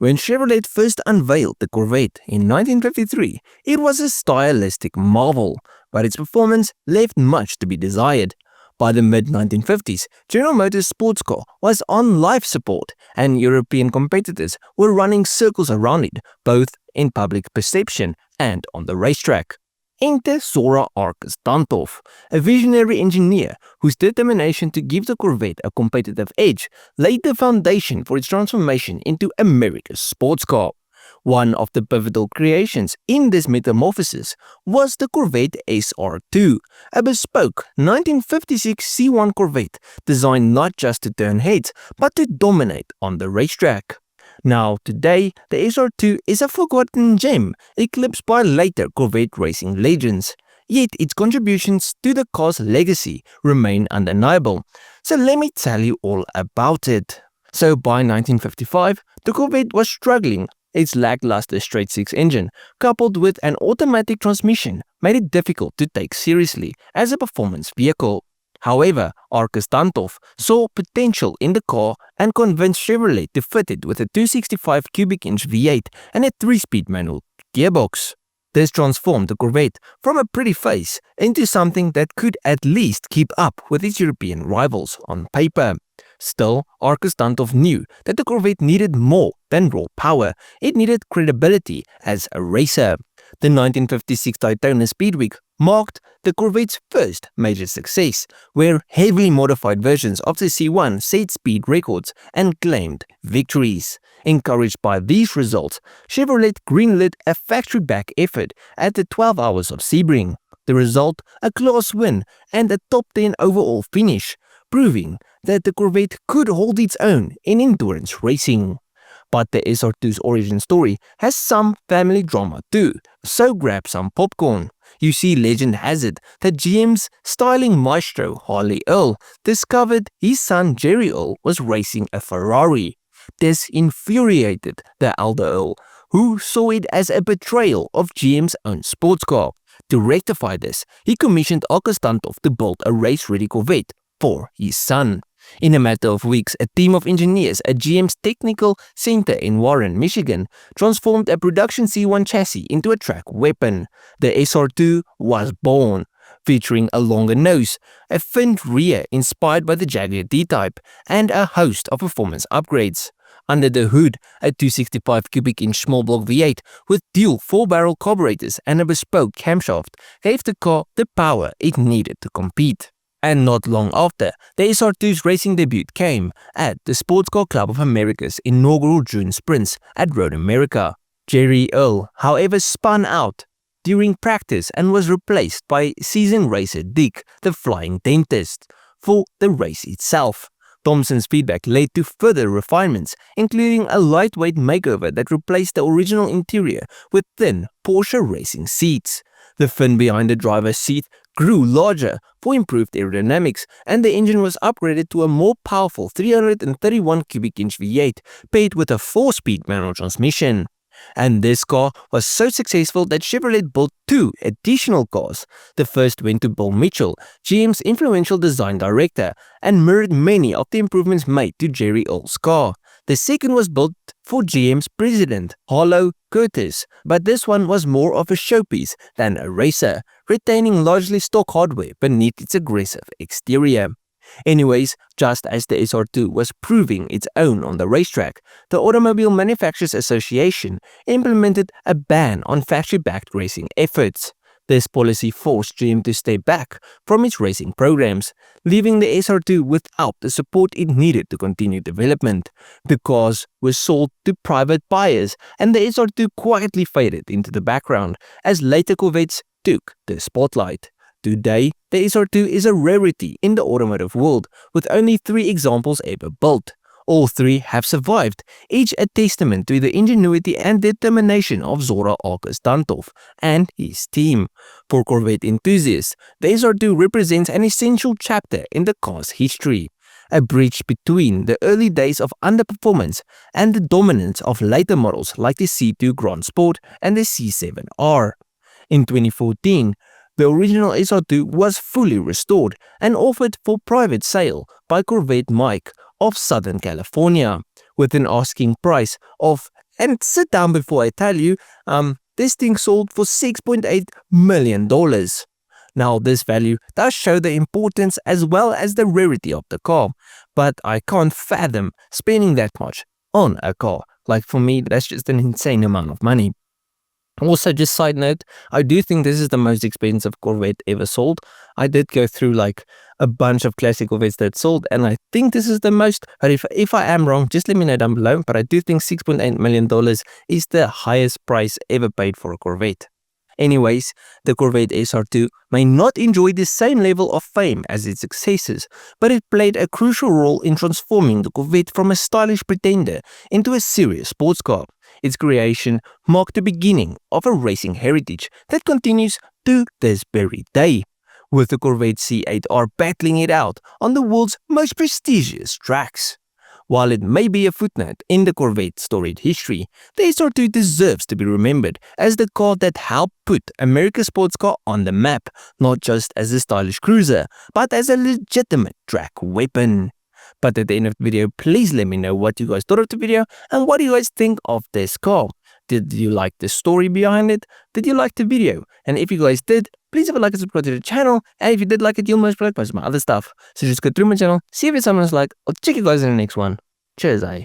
When Chevrolet first unveiled the Corvette in 1953, it was a stylistic marvel, but its performance left much to be desired. By the mid-1950s, General Motors' sports car was on life support, and European competitors were running circles around it, both in public perception and on the racetrack. Enter Zora Arkus-Duntov, a visionary engineer whose determination to give the Corvette a competitive edge laid the foundation for its transformation into America's sports car. One of the pivotal creations in this metamorphosis was the Corvette SR-2, a bespoke 1956 C1 Corvette designed not just to turn heads but to dominate on the racetrack. Now, today, the SR-2 is a forgotten gem, eclipsed by later Corvette racing legends. Yet its contributions to the car's legacy remain undeniable. So let me tell you all about it. So by 1955, the Corvette was struggling. Its lackluster straight-six engine, coupled with an automatic transmission, made it difficult to take seriously as a performance vehicle. However, Arkus-Duntov saw potential in the car and convinced Chevrolet to fit it with a 265 cubic inch V8 and a 3-speed manual gearbox. This transformed the Corvette from a pretty face into something that could at least keep up with its European rivals on paper. Still, Arkus-Duntov knew that the Corvette needed more than raw power. It needed credibility as a racer. The 1956 Daytona Speed Week marked the Corvette's first major success, where heavily modified versions of the C1 set speed records and claimed victories. Encouraged by these results, Chevrolet greenlit a factory-back effort at the 12 Hours of Sebring. The result, a class win and a top 10 overall finish, proving that the Corvette could hold its own in endurance racing. But the SR-2's origin story has some family drama too, so grab some popcorn. You see, legend has it that GM's styling maestro Harley Earl discovered his son Jerry Earl was racing a Ferrari. This infuriated the elder Earl, who saw it as a betrayal of GM's own sports car. To rectify this, he commissioned Arkus-Duntov to build a race-ready Corvette for his son. In a matter of weeks, a team of engineers at GM's Technical Center in Warren, Michigan, transformed a production C1 chassis into a track weapon. The SR-2 was born, featuring a longer nose, a finned rear inspired by the Jaguar D-Type, and a host of performance upgrades. Under the hood, a 265 cubic inch small block V8 with dual 4-barrel carburetors and a bespoke camshaft gave the car the power it needed to compete. And not long after, the SR-2's racing debut came at the Sports Car Club of America's inaugural June sprints at Road America. Jerry Earl, however, spun out during practice and was replaced by seasoned racer Dick, the Flying Dentist, for the race itself. Thompson's feedback led to further refinements, including a lightweight makeover that replaced the original interior with thin Porsche racing seats. The fin behind the driver's seat grew larger for improved aerodynamics, and the engine was upgraded to a more powerful 331 cubic inch V8 paired with a 4-speed manual transmission. And this car was so successful that Chevrolet built 2 additional cars. The first went to Bill Mitchell, GM's influential design director, and mirrored many of the improvements made to Jerry Earl's car. The second was built for GM's president, Harlow Curtis, but this one was more of a showpiece than a racer, retaining largely stock hardware beneath its aggressive exterior. Anyways, just as the SR-2 was proving its own on the racetrack, the Automobile Manufacturers Association implemented a ban on factory-backed racing efforts. This policy forced GM to step back from its racing programs, leaving the SR-2 without the support it needed to continue development. The cars were sold to private buyers, and the SR-2 quietly faded into the background as later Corvettes took the spotlight. Today, the SR-2 is a rarity in the automotive world, with only 3 examples ever built. All 3 have survived, each a testament to the ingenuity and determination of Zora Arkus-Duntov and his team. For Corvette enthusiasts, the SR-2 represents an essential chapter in the car's history, a bridge between the early days of underperformance and the dominance of later models like the C2 Grand Sport and the C7R. In 2014, the original SR-2 was fully restored and offered for private sale by Corvette Mike of Southern California, with an asking price of And sit down before I tell you, this thing sold for $6.8 million. Now, this value does show the importance as well as the rarity of the car, but I can't fathom spending that much on a car. Like, for me, that's just an insane amount of money. Also, just side note, I do think this is the most expensive Corvette ever sold. I did go through like a bunch of classic Corvettes that sold, and I think this is the most. But if I am wrong, just let me know down below. But I do think $6.8 million is the highest price ever paid for a Corvette. Anyways, the Corvette SR-2 may not enjoy the same level of fame as its successors, but it played a crucial role in transforming the Corvette from a stylish pretender into a serious sports car. Its creation marked the beginning of a racing heritage that continues to this very day, with the Corvette C8R battling it out on the world's most prestigious tracks. While it may be a footnote in the Corvette storied history, the SR-2 deserves to be remembered as the car that helped put America's sports car on the map, not just as a stylish cruiser, but as a legitimate track weapon. But at the end of the video, please let me know what you guys thought of the video and what do you guys think of this car. Did you like the story behind it? Did you like the video? And if you guys did, please have a like and subscribe to the channel. And if you did like it, you'll most probably post my other stuff. So just go through my channel, see if it's someone's like. I'll check you guys in the next one. Cheers, eh?